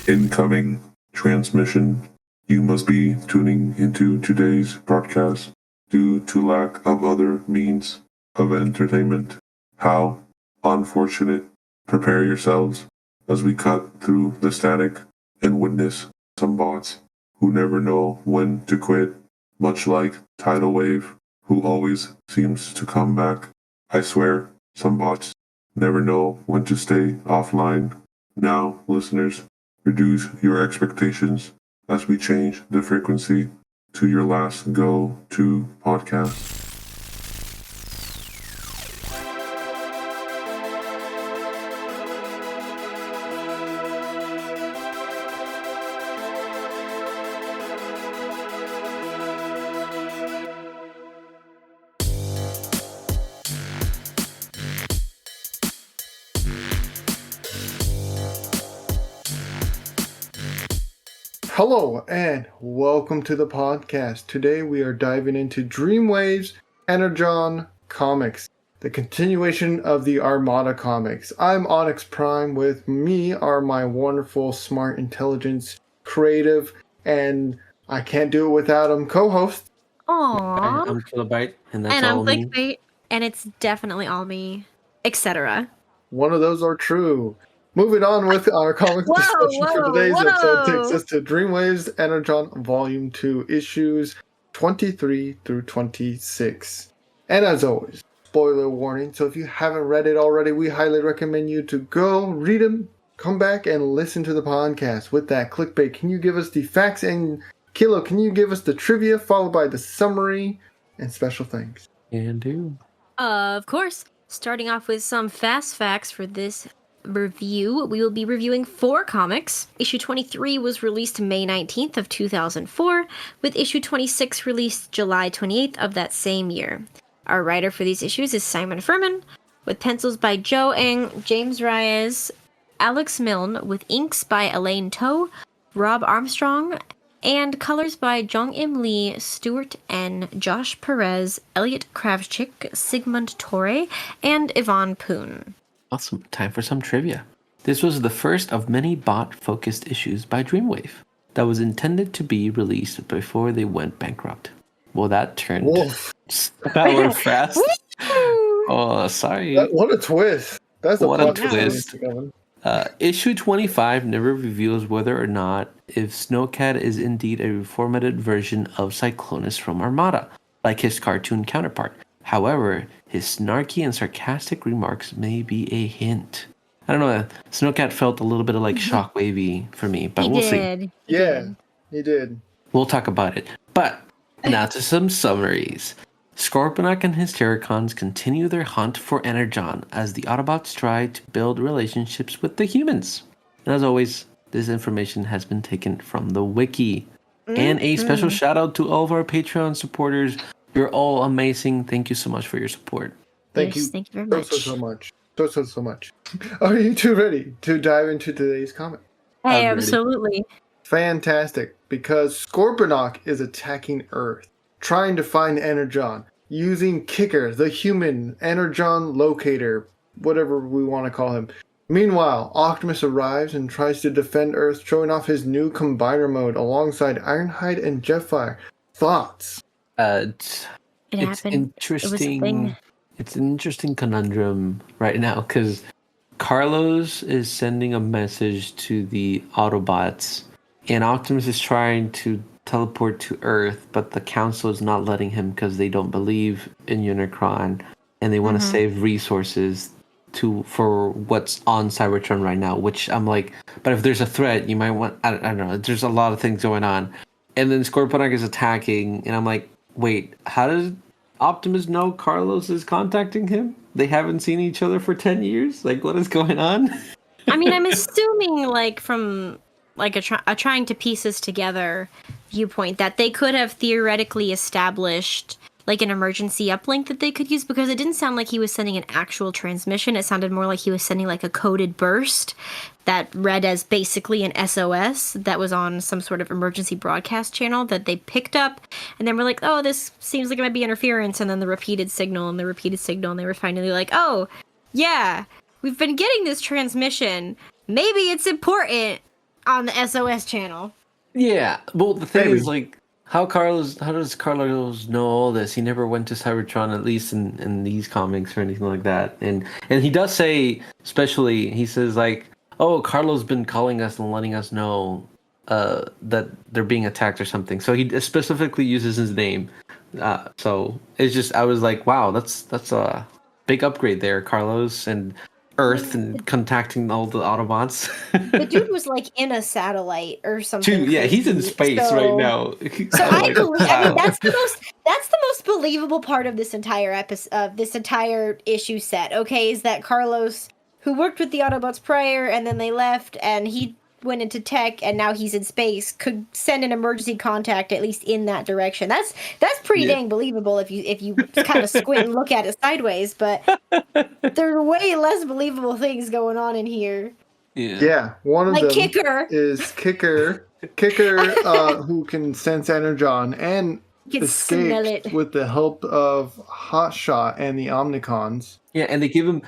Incoming transmission. You must be tuning into today's broadcast due to lack of other means of entertainment. How unfortunate. Prepare yourselves as we cut through the static and witness some bots who never know when to quit, much like Tidal Wave, who always seems to come back. I swear, some bots never know when to stay offline. Now, listeners, reduce your expectations as we change the frequency to your last go-to podcast. Hello and welcome to the podcast. Today we are diving into Dreamwave's Energon comics, the continuation of the Armada comics. I'm Onyx Prime. With me are my wonderful, smart, intelligence, creative, and I can't do it without him, co-host. Aww. I'm Killobyte, and that's and all I'm me. Clickbait, and it's definitely all me, etc. One of those are true. Moving on with our comics discussion for today's episode takes us to Dreamwave's Energon Volume 2, issues 23 through 26. And as always, spoiler warning, so if you haven't read it already, we highly recommend you to go read them, come back, and listen to the podcast. With that, Clickbait, can you give us the facts? And Kilo, can you give us the trivia, followed by the summary and special thanks? Can do. Of course. Starting off with some fast facts for this review, we will be reviewing 4 comics. Issue 23 was released May 19th of 2004, with issue 26 released July 28th of that same year. Our writer for these issues is Simon Furman, with pencils by Joe Ng, James Reyes, Alex Milne, with inks by Elaine Toh, Rob Armstrong, and colors by Jong-Im Lee, Stuart N., Josh Perez, Elliot Kravchik, Sigmund Torre, and Yvonne Poon. Awesome. Time for some trivia. This was the first of many bot-focused issues by Dreamwave that was intended to be released before they went bankrupt. Well, that turned sour fast. Oh, sorry. What a twist. That's what a twist. Issue 25 never reveals whether or not if Snowcat is indeed a reformatted version of Cyclonus from Armada, like his cartoon counterpart. However, his snarky and sarcastic remarks may be a hint. I don't know, Snowcat felt a little bit of like Shockwavy for me, but we'll see. He did. We'll talk about it. But now to some summaries. Scorponok and his Terracons continue their hunt for Energon as the Autobots try to build relationships with the humans. And as always, this information has been taken from the wiki. And a special shout out to all of our Patreon supporters. You're all amazing. Thank you so much for your support. Thank you very much. So much. So much. Are you two ready to dive into today's comic? Hey, absolutely. Fantastic, because Scorponok is attacking Earth, trying to find Energon, using Kicker, the human Energon locator, whatever we want to call him. Meanwhile, Optimus arrives and tries to defend Earth, showing off his new Combiner mode alongside Ironhide and Jetfire. Thoughts? It's interesting. It's an interesting conundrum right now because Carlos is sending a message to the Autobots, and Optimus is trying to teleport to Earth, but the Council is not letting him because they don't believe in Unicron, and they want to save resources for what's on Cybertron right now. Which I'm like, but if there's a threat, you might want. I don't know. There's a lot of things going on, and then Scorponok is attacking, and I'm like, wait, how does Optimus know Carlos is contacting him? They haven't seen each other for 10 years? Like, what is going on? I mean, I'm assuming, like, from, like, a trying to piece this together viewpoint, that they could have theoretically established, like, an emergency uplink that they could use, because it didn't sound like he was sending an actual transmission. It sounded more like he was sending, like, a coded burst that read as basically an SOS that was on some sort of emergency broadcast channel that they picked up, and then we're like, oh, this seems like it might be interference, and then the repeated signal, and they were finally like, oh, yeah, we've been getting this transmission. Maybe it's important. on the SOS channel. Yeah. Well, the thing Maybe. is, like, how does Carlos know all this? He never went to Cybertron, at least in these comics or anything like that. And he does say, especially, he says like, "Oh, Carlos been calling us and letting us know that they're being attacked or something." So he specifically uses his name. So it's just, I was like, wow, that's a big upgrade there, Carlos and Earth, and contacting all the Autobots. The dude was like in a satellite or something. Dude, yeah, he's in crazy. space right now. So I Like, believe. I mean, wow. that's the most believable part of this entire episode, this entire issue set. Okay, is that Carlos, who worked with the Autobots prior, and then they left, and he went into tech, and now he's in space, could send an emergency contact at least in that direction. That's pretty Yeah. dang believable if you kind of squint and look at it sideways. But there are way less believable things going on in here. Yeah, one of Like them Kicker. is Kicker, who can sense Energon and You can smell escaped it. with the help of Hotshot and the Omnicons. Yeah, and they give him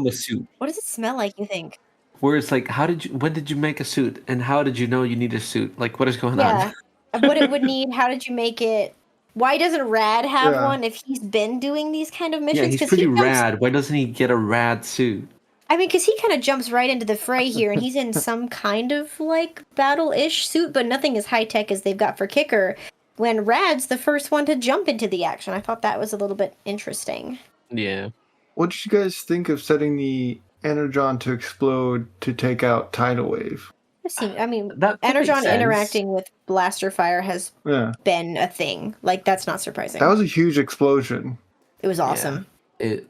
a suit What does it smell like, you think? where it's like, when did you make a suit, and how did you know you need a suit? Like, what is going Yeah. on? What it would need, how did you make it? Why doesn't Rad have Yeah. one if he's been doing these kind of Yeah, missions? he's 'Cause pretty he jumps- rad. Why doesn't he get a rad suit? I mean, because he kind of jumps right into the fray here, and he's in some kind of like battle-ish suit, but nothing as high-tech as they've got for Kicker. When Rad's the first one to jump into the action, I thought that was a little bit interesting. Yeah. What did you guys think of setting the Energon to explode to take out Tidal Wave? I mean, That makes Energon sense. interacting with blaster fire has Yeah, been a thing. Like, that's not surprising. that was a huge explosion. It was awesome. It,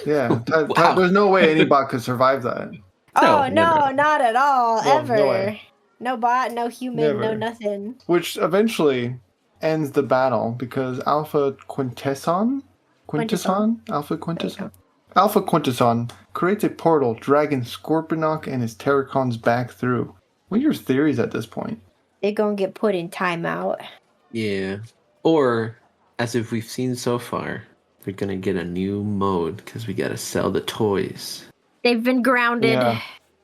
Yeah, Wow. there's no way any bot could survive that. Oh, No, no, never. not at all, No, ever. no way. No bot, no human, no Never. nothing. Which eventually ends the battle because Alpha Quintesson creates a portal, dragging Scorponok and his Terracons back through. What are your theories at this point? They're gonna get put in timeout. yeah. Or, as if we've seen so far, we're gonna get a new mode because we gotta sell the toys. They've been grounded. Yeah.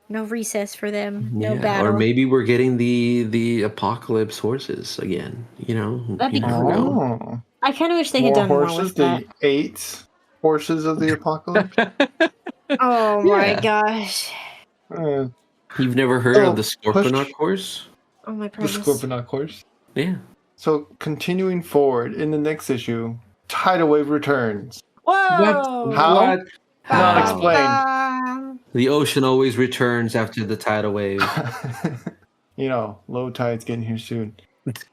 No recess for them. No Yeah, battle. or maybe we're getting the apocalypse horses again. You know, That'd be you never cool. know. Oh, I kind of wish they had more done more horses, with that. the 8 horses of the apocalypse. Oh my Yeah. gosh. Uh, You've never heard Oh, of the Scorponok horse? Oh my the promise. Scorponok horse. Yeah. So, continuing forward, in the next issue, Tidal Wave returns. Whoa! How? What? Not How? explained. The ocean always returns after the tidal wave. You know, low tide's getting here soon.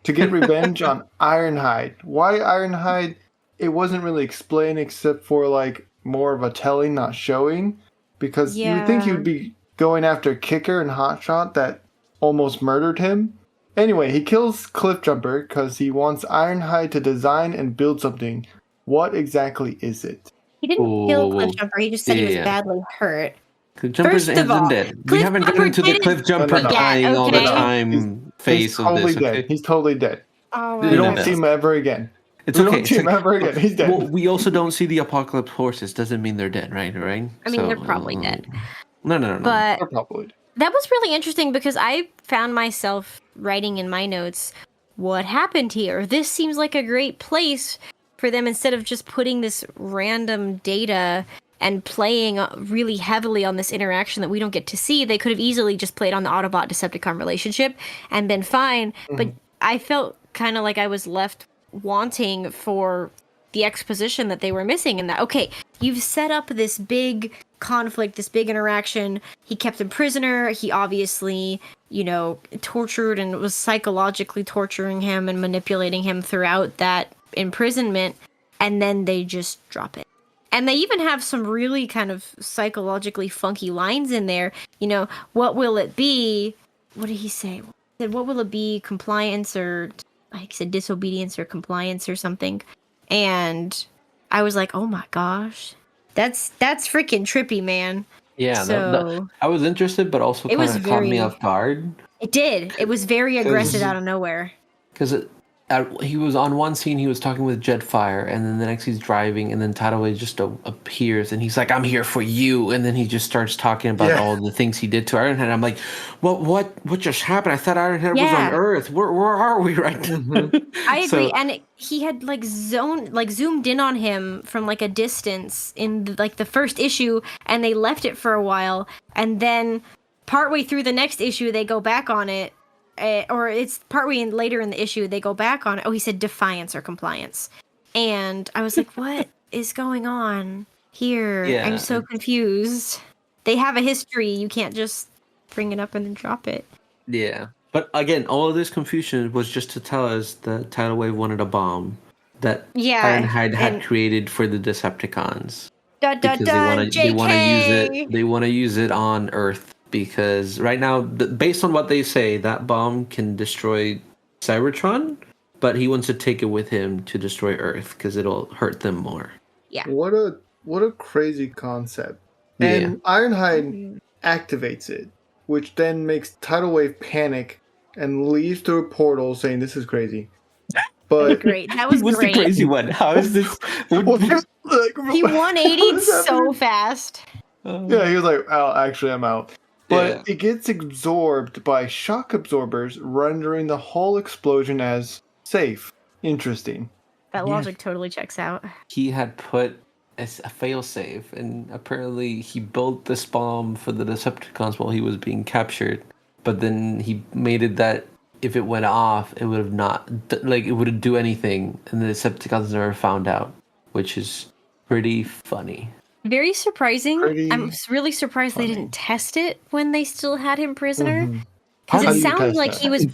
To get revenge on Ironhide. Why Ironhide? It wasn't really explained except for like more of a telling, not showing. Because you would think he Yeah. would be going after Kicker and Hotshot that almost murdered him. Anyway, he kills Cliffjumper because he wants Ironhide to design and build something. What exactly is it? He didn't Whoa, kill whoa, whoa. Cliffjumper. He just said he was Yeah. badly hurt. Cliff Jumper's First of all, dead. We Cliff haven't gotten Jumper into the didn't Cliff Jumper forget, dying all the okay? time phase He's of totally this. dead. Okay? He's totally dead. Oh We my don't gosh. see him ever again. It's We okay. don't see him ever again. He's dead. Well, we also don't see the apocalypse horses. Doesn't mean they're dead, right? Right? I mean, they're probably dead. No. But Or probably. that was really interesting because I found myself writing in my notes, what happened here? This seems like a great place for them instead of just putting this random data and playing really heavily on this interaction that we don't get to see. They could have easily just played on the Autobot Decepticon relationship and been fine. But I felt kind of like I was left wanting for the exposition that they were missing in that. Okay, you've set up this big conflict, this big interaction. He kept him prisoner. He obviously, tortured and was psychologically torturing him and manipulating him throughout that imprisonment. And then they just drop it. And they even have some really kind of psychologically funky lines in there. What will it be? What did he say? He said, what will it be? Compliance or, like he said, disobedience or compliance or something. And I was like, oh my gosh, that's freaking trippy, man. Yeah, So I was interested, but also it kind was of caught me very- off guard. It did. It was very aggressive out of nowhere. Because he was on one scene, he was talking with Jetfire, and then the next he's driving, and then Tidal Wave just appears, and he's like, "I'm here for you," and then he just starts talking about all the things he did to Ironhead. I'm like, what just happened? I thought Ironhead was on Earth. Where are we right now? I agree, and he had zoomed in on him from like a distance in the first issue, and they left it for a while, and then partway through the next issue, they go back on it. Or it's partway later in the issue, they go back on it. Oh, he said defiance or compliance. And I was like, what is going on here? Yeah, I'm so confused. They have a history. You can't just bring it up and then drop it. Yeah. But again, all of this confusion was just to tell us that Tidal Wave wanted a bomb that Ironhide had created for the Decepticons. Because they want to use it. They want to use it on Earth. Because right now, based on what they say, that bomb can destroy Cybertron, but he wants to take it with him to destroy Earth because it'll hurt them more. Yeah. What a crazy concept. And Ironhide activates it, which then makes Tidal Wave panic and leaves through a portal saying, "This is crazy." But great. That was the crazy one. How is this? He 180'd so fast. Yeah, he was like, "Oh, actually, I'm out." But it gets absorbed by shock absorbers, rendering the whole explosion as safe. Interesting. That logic totally checks out. He had put a failsafe, and apparently he built this bomb for the Decepticons while he was being captured. But then he made it that if it went off, it would have not, it wouldn't do anything, and the Decepticons never found out, which is pretty funny. Very surprising. I'm really surprised they didn't test it when they still had him prisoner. Because it sounded like he was...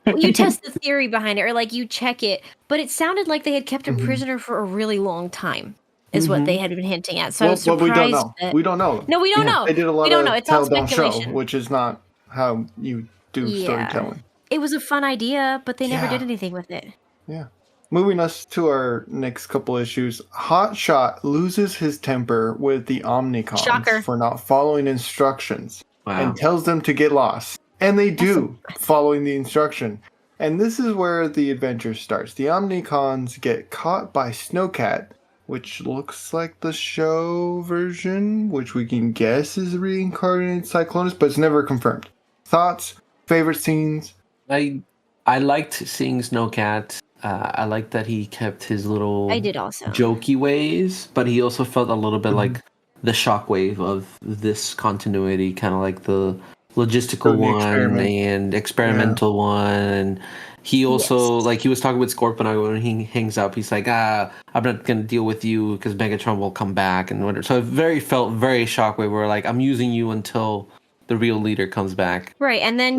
You test the theory behind it, or you check it, but it sounded like they had kept him prisoner for a really long time, is what they had been hinting at. So I was surprised. But we don't know. We don't know. No, we don't know. They did a lot of It's all tell, don't show, speculation. which is not how you do storytelling. It was a fun idea, but they never did anything with it. Yeah. Moving us to our next couple issues, Hotshot loses his temper with the Omnicons for not following instructions and tells them to get lost. And they do, following the instruction. And this is where the adventure starts. The Omnicons get caught by Snowcat, which looks like the show version, which we can guess is reincarnated Cyclonus, but it's never confirmed. Thoughts? Favorite scenes? I liked seeing Snowcat. I like that he kept his little jokey ways, but he also felt a little bit like the Shockwave of this continuity, kind of like the logistical one and experimental one. And he also, he was talking with Scorponok when he hangs up. He's like, I'm not going to deal with you because Megatron will come back and whatever. So it felt very Shockwave, where I'm using you until the real leader comes back. Right, and then,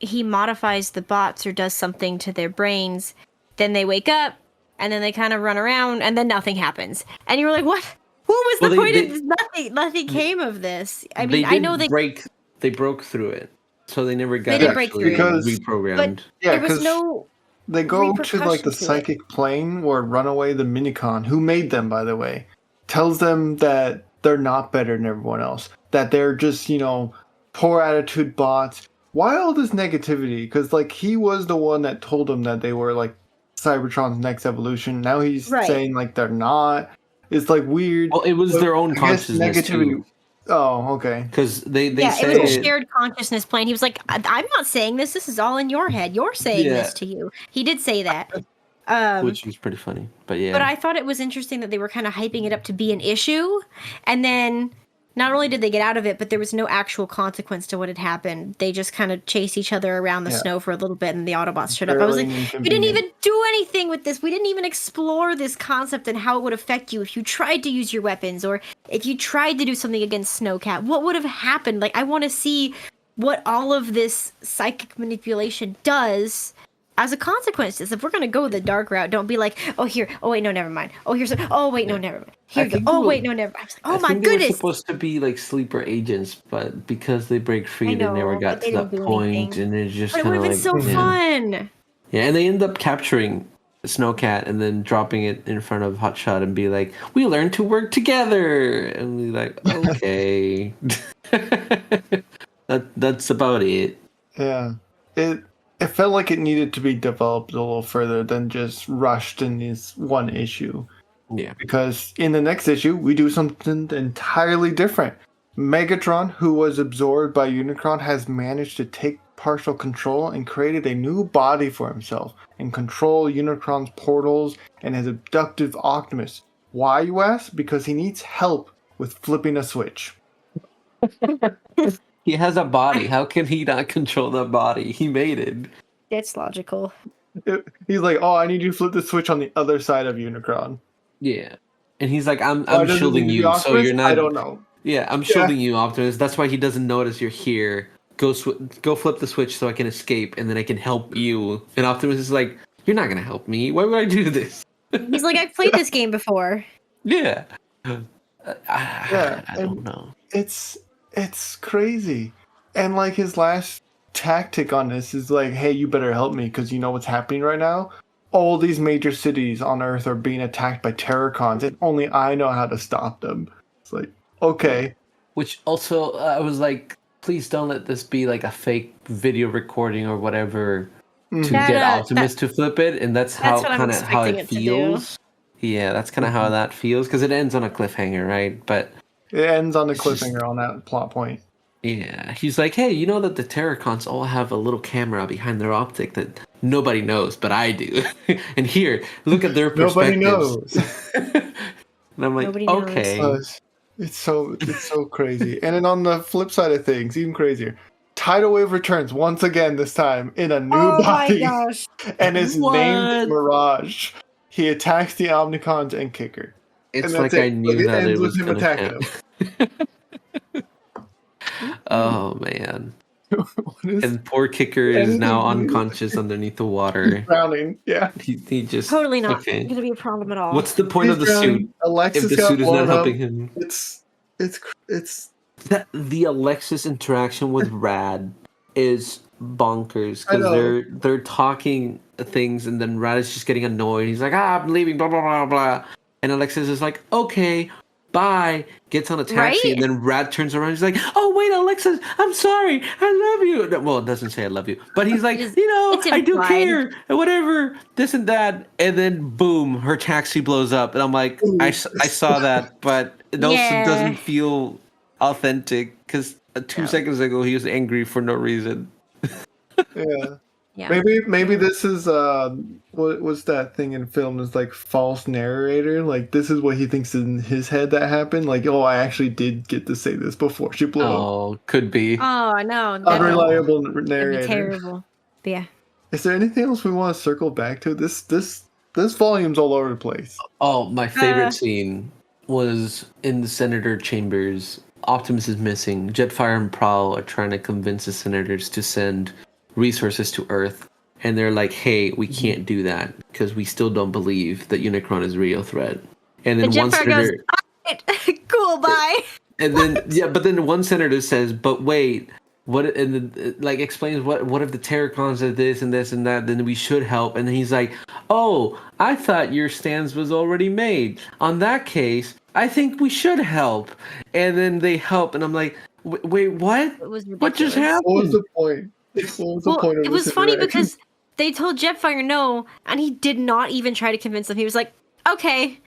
he modifies the bots or does something to their brains, then they wake up, and then they kind of run around, and then nothing happens. And you were like, what? What was the point of this? Nothing came of this. I mean, I know they broke through it, so they never got reprogrammed. But there was no... They go to the psychic plane where Runaway the Minicon, who made them, by the way, tells them that they're not better than everyone else. That they're just, poor attitude bots. Why all this negativity? Because he was the one that told them that they were Cybertron's next evolution. Now he's saying they're not. It's weird. Well, it was their own consciousness negativity. Too. Oh, okay. Because they say it was a shared consciousness plane. He was like, I'm not saying this. This is all in your head. You're saying this to you. He did say that. Which was pretty funny. But But I thought it was interesting that they were kind of hyping it up to be an issue. And then not only did they get out of it, but there was no actual consequence to what had happened. They just kind of chased each other around the snow for a little bit, and the Autobots showed up. I was like, we didn't even do anything with this. We didn't even explore this concept and how it would affect you if you tried to use your weapons, or if you tried to do something against Snowcat. What would have happened? I want to see what all of this psychic manipulation does as a consequence. If we're going to go the dark route, don't be like, oh, here, oh, wait, no, never mind. Oh, here's, oh, wait, no, never mind. Here you go. Oh, wait, no, never mind. I was like, oh, my goodness. They were supposed to be sleeper agents, but because they break free, they never got to that point, and they're just kind of it would have been so fun. Yeah, and they end up capturing Snowcat and then dropping it in front of Hotshot and be like, we learned to work together. And we're like, okay. That's about it. Yeah. it felt like it needed to be developed a little further than just rushed in this one issue. Yeah. Because in the next issue, we do something entirely different. Megatron, who was absorbed by Unicron, has managed to take partial control and created a new body for himself and control Unicron's portals and has abducted Optimus. Why, you ask? Because he needs help with flipping a switch. He has a body. How can he not control that body? He made it. It's logical. He's like, oh, I need you to flip the switch on the other side of Unicron. Yeah. And he's like, I'm Why does it shielding need to be you, so Optimus? you're not. I don't know. Yeah, I'm shielding you, Optimus. That's why he doesn't notice you're here. Go flip the switch so I can escape, and then I can help you. And Optimus is like, you're not gonna help me. Why would I do this? He's like, I've played this game before. Yeah. Yeah, I don't know. It's crazy. And like his last tactic on this is like, hey, you better help me because you know what's happening right now? All these major cities on Earth are being attacked by Terracons, and only I know how to stop them. It's like, okay. Which also, I was like, please don't let this be like a fake video recording or whatever to get Optimus to flip it. And that's how it feels. Yeah, that's kind of how that feels because it ends on a cliffhanger, right? But it ends on a cliffhanger on that plot point. Yeah, he's like, hey, you know that the Terracons all have a little camera behind their optic that nobody knows, but I do. And here, look at their perspectives. Nobody knows. And I'm like, okay. It's so crazy. And then on the flip side of things, even crazier. Tidal Wave returns once again, this time in a new body. Oh my gosh. And is named Mirage. He attacks the Omnicons and Kicker. It's like I knew that it was going to happen. Oh, man. And poor Kicker is now unconscious underneath the water. He's drowning, yeah. He just... Totally not going to be a problem at all. What's the point of the suit Alexis if the suit is not helping him? It's the Alexis interaction with Rad is bonkers because they're talking things and then Rad is just getting annoyed. He's like, I'm leaving, blah blah blah blah, and Alexis is like, okay, bye. Gets on a taxi and then Rad turns around. He's like, oh wait, Alexis, I'm sorry, I love you. Well, it doesn't say I love you, but he's like, I do care, and whatever, this and that, and then boom, her taxi blows up, and I'm like, I saw that, but it also doesn't feel authentic because 2 seconds ago he was angry for no reason. Yeah. Maybe this is what was that thing in film is like false narrator, like this is what he thinks in his head that happened, like, oh, I actually did get to say this before she blew up. Oh, could be. Oh no, unreliable narrator. That'd be terrible. But yeah. Is there anything else we want to circle back to? This volume's all over the place. Oh, my favorite scene was in the Senator chambers. Optimus is missing. Jetfire and Prowl are trying to convince the Senators to send resources to Earth. And they're like, hey, we can't do that because we still don't believe that Unicron is a real threat. And then one senator goes, cool, bye. And then but then one senator says, but wait, what? And then, like explains what if the Terracons are this and this and that? Then we should help. And then he's like, oh, I thought your stance was already made. On that case, I think we should help. And then they help, and I'm like, wait, what? What just happened? What was the point? It was funny because they told Jetfire no, and he did not even try to convince them. He was like, okay,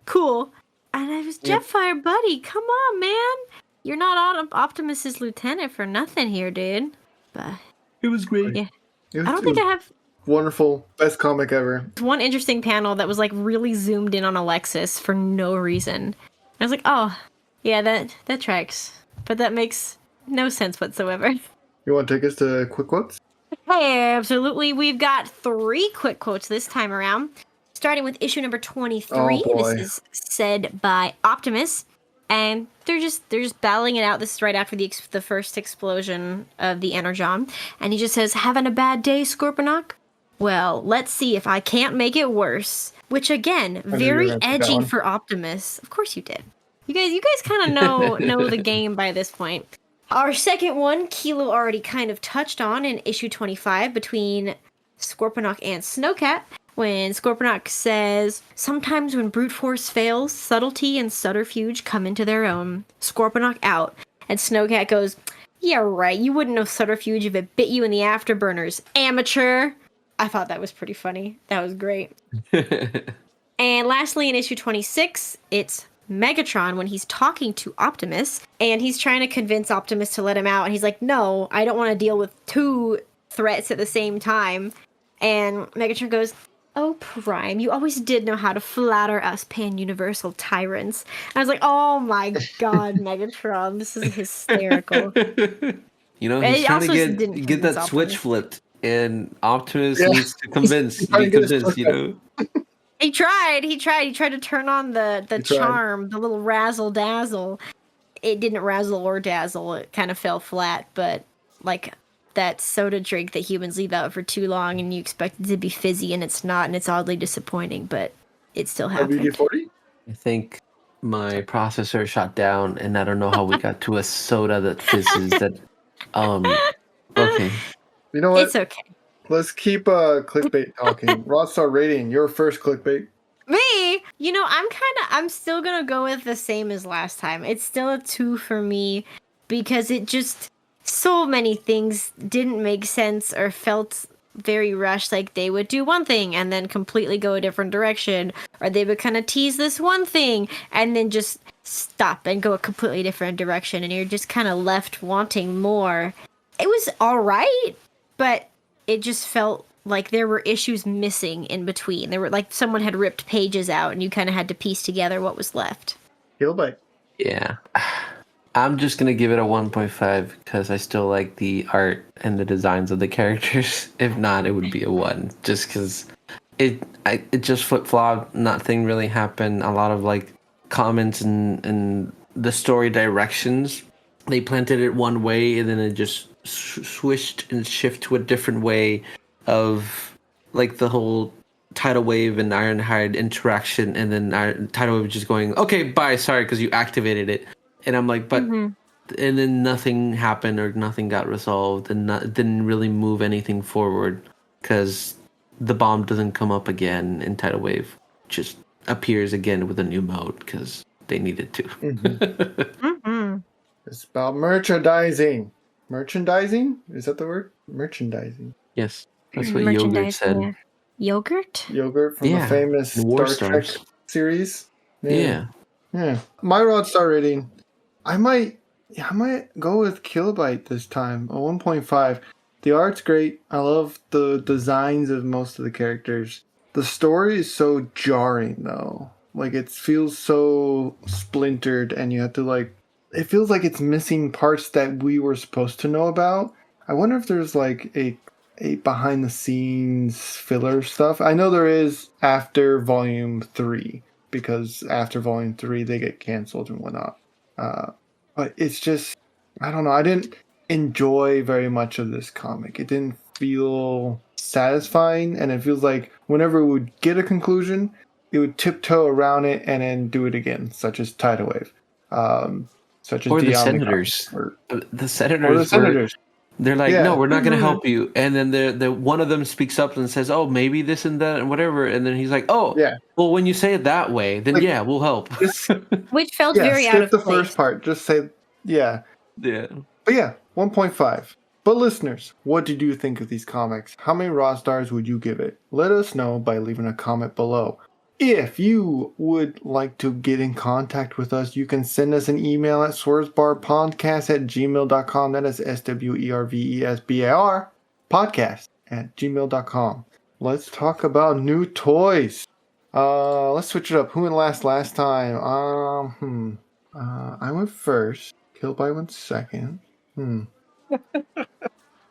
cool. And I was, Jetfire, buddy, come on, man. You're not Optimus's lieutenant for nothing here, dude. But it was great. Yeah. I don't think I have... Wonderful. Best comic ever. One interesting panel that was like really zoomed in on Alexis for no reason. I was like, oh, yeah, that tracks. But that makes no sense whatsoever. You want to take us to quick quotes? Hey, absolutely. We've got 3 quick quotes this time around. Starting with issue number 23. Oh, this is said by Optimus. And they're just battling it out. This is right after the first explosion of the Energon. And he just says, having a bad day, Scorponok? Well, let's see if I can't make it worse. Which again, very edgy for Optimus. Of course you did. You guys kind of know the game by this point. Our second one, Kilo already kind of touched on in issue 25 between Scorponok and Snowcat. When Scorponok says, sometimes when brute force fails, subtlety and subterfuge come into their own. Scorponok out. And Snowcat goes, Yeah, right. You wouldn't know subterfuge if it bit you in the afterburners. Amateur! I thought that was pretty funny. That was great. And lastly, in issue 26, it's Megatron when he's talking to Optimus, and he's trying to convince Optimus to let him out, and he's like, no, I don't want to deal with two threats at the same time. And Megatron goes, oh, Prime, you always did know how to flatter us pan-universal tyrants. And I was like, oh my god, Megatron, this is hysterical. You know, he's It trying to also didn't get that convince switch Optimus. flipped, and Optimus Yeah. needs to He's trying be to get his convinced, you know? He tried to turn on the He tried. charm, the little razzle dazzle. It didn't razzle or dazzle. It kind of fell flat, but like that soda drink that humans leave out for too long and you expect it to be fizzy and it's not, and it's oddly disappointing, but it still happened. WD-40? I think my processor shut down, and I don't know how we got to a soda that fizzes. Okay. You know what? It's okay. Let's keep clickbait talking. Rodstar rating, your first clickbait. Me? You know, I'm still gonna go with the same as last time. It's still a 2 for me because it just, so many things didn't make sense or felt very rushed, like they would do one thing and then completely go a different direction, or they would kind of tease this one thing and then just stop and go a completely different direction, and you're just kind of left wanting more. It was all right, but it just felt like there were issues missing in between. There were like someone had ripped pages out and you kind of had to piece together what was left. Killobyte. Yeah. I'm just going to give it a 1.5 because I still like the art and the designs of the characters. If not, it would be a 1 just because it just flip-flopped. Nothing really happened. A lot of like comments and the story directions. They planted it one way and then it just switched and shifted to a different way of like the whole Tidal Wave and Ironhide interaction, and then Tidal Wave just going, okay, bye, sorry, because you activated it. And I'm like, but, and then nothing happened or nothing got resolved, and didn't really move anything forward because the bomb doesn't come up again, and Tidal Wave just appears again with a new mode because they needed to. It's about merchandising. Merchandising? Is that the word? Merchandising. Yes, that's what Yogurt said. Yeah. Yogurt? Yogurt from the famous War Star Trek Stars series. Yeah. My Rodstar rating, I might go with Killobyte this time, a 1.5. The art's great. I love the designs of most of the characters. The story is so jarring though. Like it feels so splintered, and you have to like, it feels like it's missing parts that we were supposed to know about. I wonder if there's like a behind the scenes filler stuff. I know there is after volume 3, because after volume 3 they get canceled and whatnot. But it's just, I don't know. I didn't enjoy very much of this comic. It didn't feel satisfying, and it feels like whenever it would get a conclusion, it would tiptoe around it and then do it again, such as Tidal Wave. Such as or the Omnicom, senators. The senators. They're like, no, we're not going to help you. And then the one of them speaks up and says, oh, maybe this and that and whatever. And then he's like, oh, well, when you say it that way, then like, we'll help. Which felt very out of skip the place. first part. Just say, yeah. But 1.5. But listeners, what did you think of these comics? How many raw stars would you give it? Let us know by leaving a comment below. If you would like to get in contact with us, you can send us an email at swervesbarpodcast@gmail.com. That is SWERVESBAR podcast@gmail.com. Let's talk about new toys. Let's switch it up. Who went last time? I went first. Killobyte went second.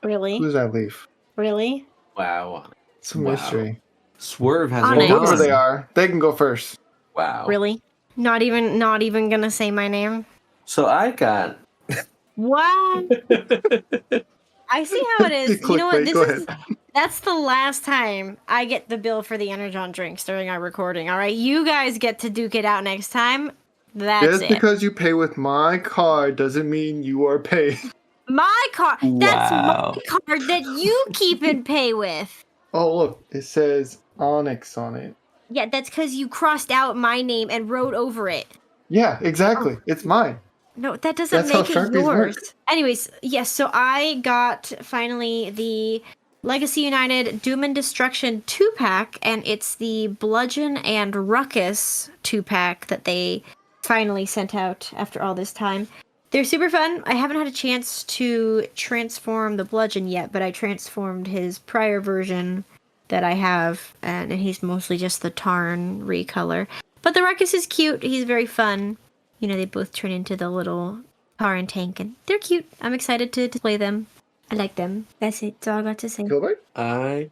Really? Who does that leave? Really? Wow. It's a mystery. Swerve has Onyx. Whoever they are, they can go first. Wow. Really? Not even gonna say my name? So I got... What? I see how it is. You know what? That's the last time I get the bill for the Energon drinks during our recording. All right, you guys get to duke it out next time. That's Just it. because you pay with my card doesn't mean you are paid. My card. That's Wow. my card that you keep and pay with. Oh, look. It says Onyx on it. Yeah, that's because you crossed out my name and wrote over it. Yeah, exactly. It's mine. No, that doesn't That's how make it Sharpies yours. work. Anyways, yes, so I got finally the Legacy United Doom and Destruction 2-pack, and it's the Bludgeon and Ruckus 2-pack that they finally sent out after all this time. They're super fun. I haven't had a chance to transform the Bludgeon yet, but I transformed his prior version that I have, and he's mostly just the Tarn recolor. But the Ruckus is cute. He's very fun. You know, they both turn into the little car and tank, and they're cute. I'm excited to display them. I like them. That's it. That's all I got to say. Kilbyte? I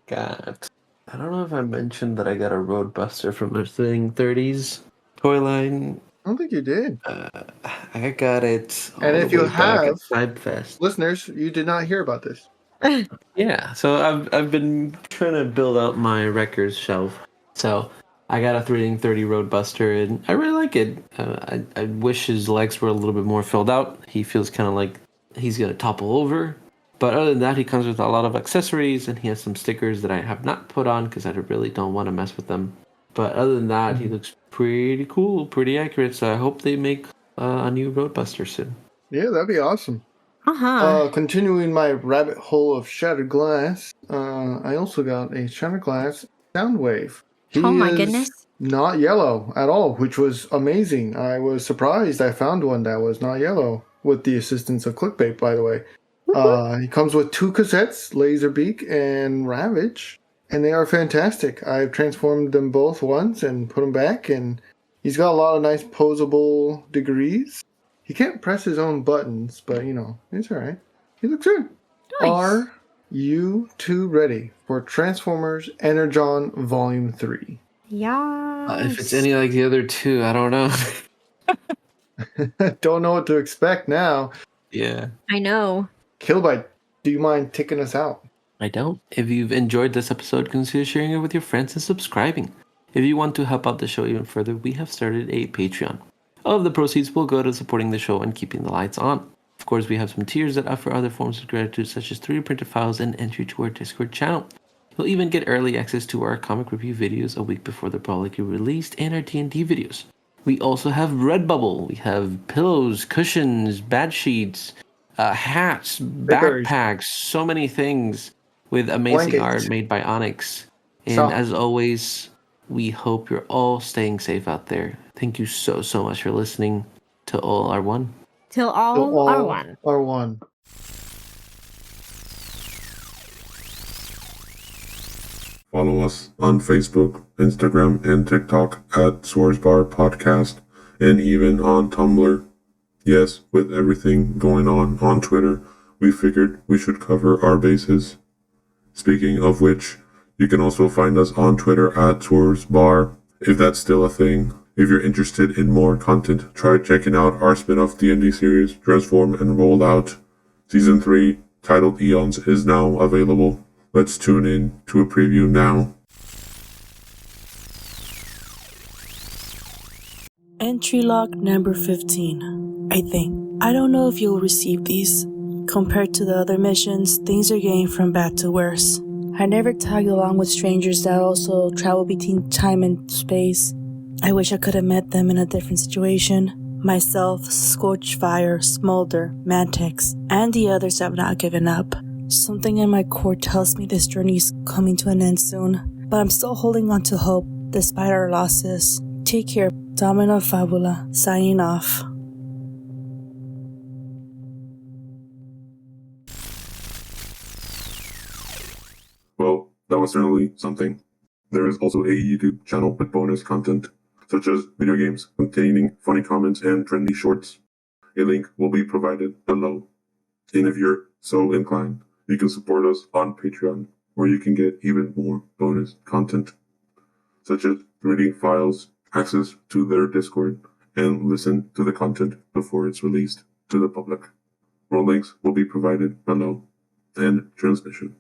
don't know if I mentioned that I got a Roadbuster from the Thing 30s toy line. I don't think you did. I got it all And the if you way back have- at Sidefest. Listeners, you did not hear about this. Yeah, so I've been trying to build out my records shelf. So I got a 330 Roadbuster, and I really like it. I wish his legs were a little bit more filled out. He feels kind of like he's gonna topple over. But other than that, he comes with a lot of accessories, and he has some stickers that I have not put on because I really don't want to mess with them. But other than that, he looks pretty cool, pretty accurate. So I hope they make a new Roadbuster soon. Yeah, that'd be awesome. Uh-huh. Continuing my rabbit hole of shattered glass, I also got a shattered glass Soundwave. He Oh my is goodness. not yellow at all, which was amazing. I was surprised I found one that was not yellow, with the assistance of Clickbait, by the way. He comes with 2 cassettes, Laserbeak and Ravage, and they are fantastic. I've transformed them both once and put them back, and he's got a lot of nice posable degrees. He can't press his own buttons, but, you know, it's alright. He looks good. Nice. Are you two ready for Transformers Energon Volume 3? Yeah. If it's any like the other two, I don't know. Don't know what to expect now. Yeah. I know. Kilbyte, do you mind taking us out? I don't. If you've enjoyed this episode, consider sharing it with your friends and subscribing. If you want to help out the show even further, we have started a Patreon. All of the proceeds will go to supporting the show and keeping the lights on. Of course, we have some tiers that offer other forms of gratitude, such as 3D printed files and entry to our Discord channel. You'll even get early access to our comic review videos a week before they're publicly released, and our D&D videos. We also have Redbubble. We have pillows, cushions, bed sheets, hats, backpacks, so many things with amazing Blankets. art made by Onyx. And Socks. as always, we hope you're all staying safe out there. Thank you so much for listening to All Are One. Till all are one. Are one. Follow us on Facebook, Instagram, and TikTok at Swerve Podcast, and even on Tumblr. Yes, with everything going on Twitter, we figured we should cover our bases. Speaking of which, you can also find us on Twitter at Swerve, if that's still a thing. If you're interested in more content, try checking out our spin-off D&D series, Transform and Roll Out. Season 3, titled Eons, is now available. Let's tune in to a preview now. Entry log number 15, I think. I don't know if you'll receive these. Compared to the other missions, things are getting from bad to worse. I never tagged along with strangers that also travel between time and space. I wish I could have met them in a different situation. Myself, Scorchfire, Smolder, Mantex, and the others have not given up. Something in my core tells me this journey is coming to an end soon, but I'm still holding on to hope despite our losses. Take care. Domino Fabula, signing off. Well, that was certainly something. There is also a YouTube channel with bonus content, such as video games containing funny comments and trendy shorts. A link will be provided below. And if you're so inclined, you can support us on Patreon, where you can get even more bonus content, such as reading files, access to their Discord, and listen to the content before it's released to the public. More links will be provided below. End transmission.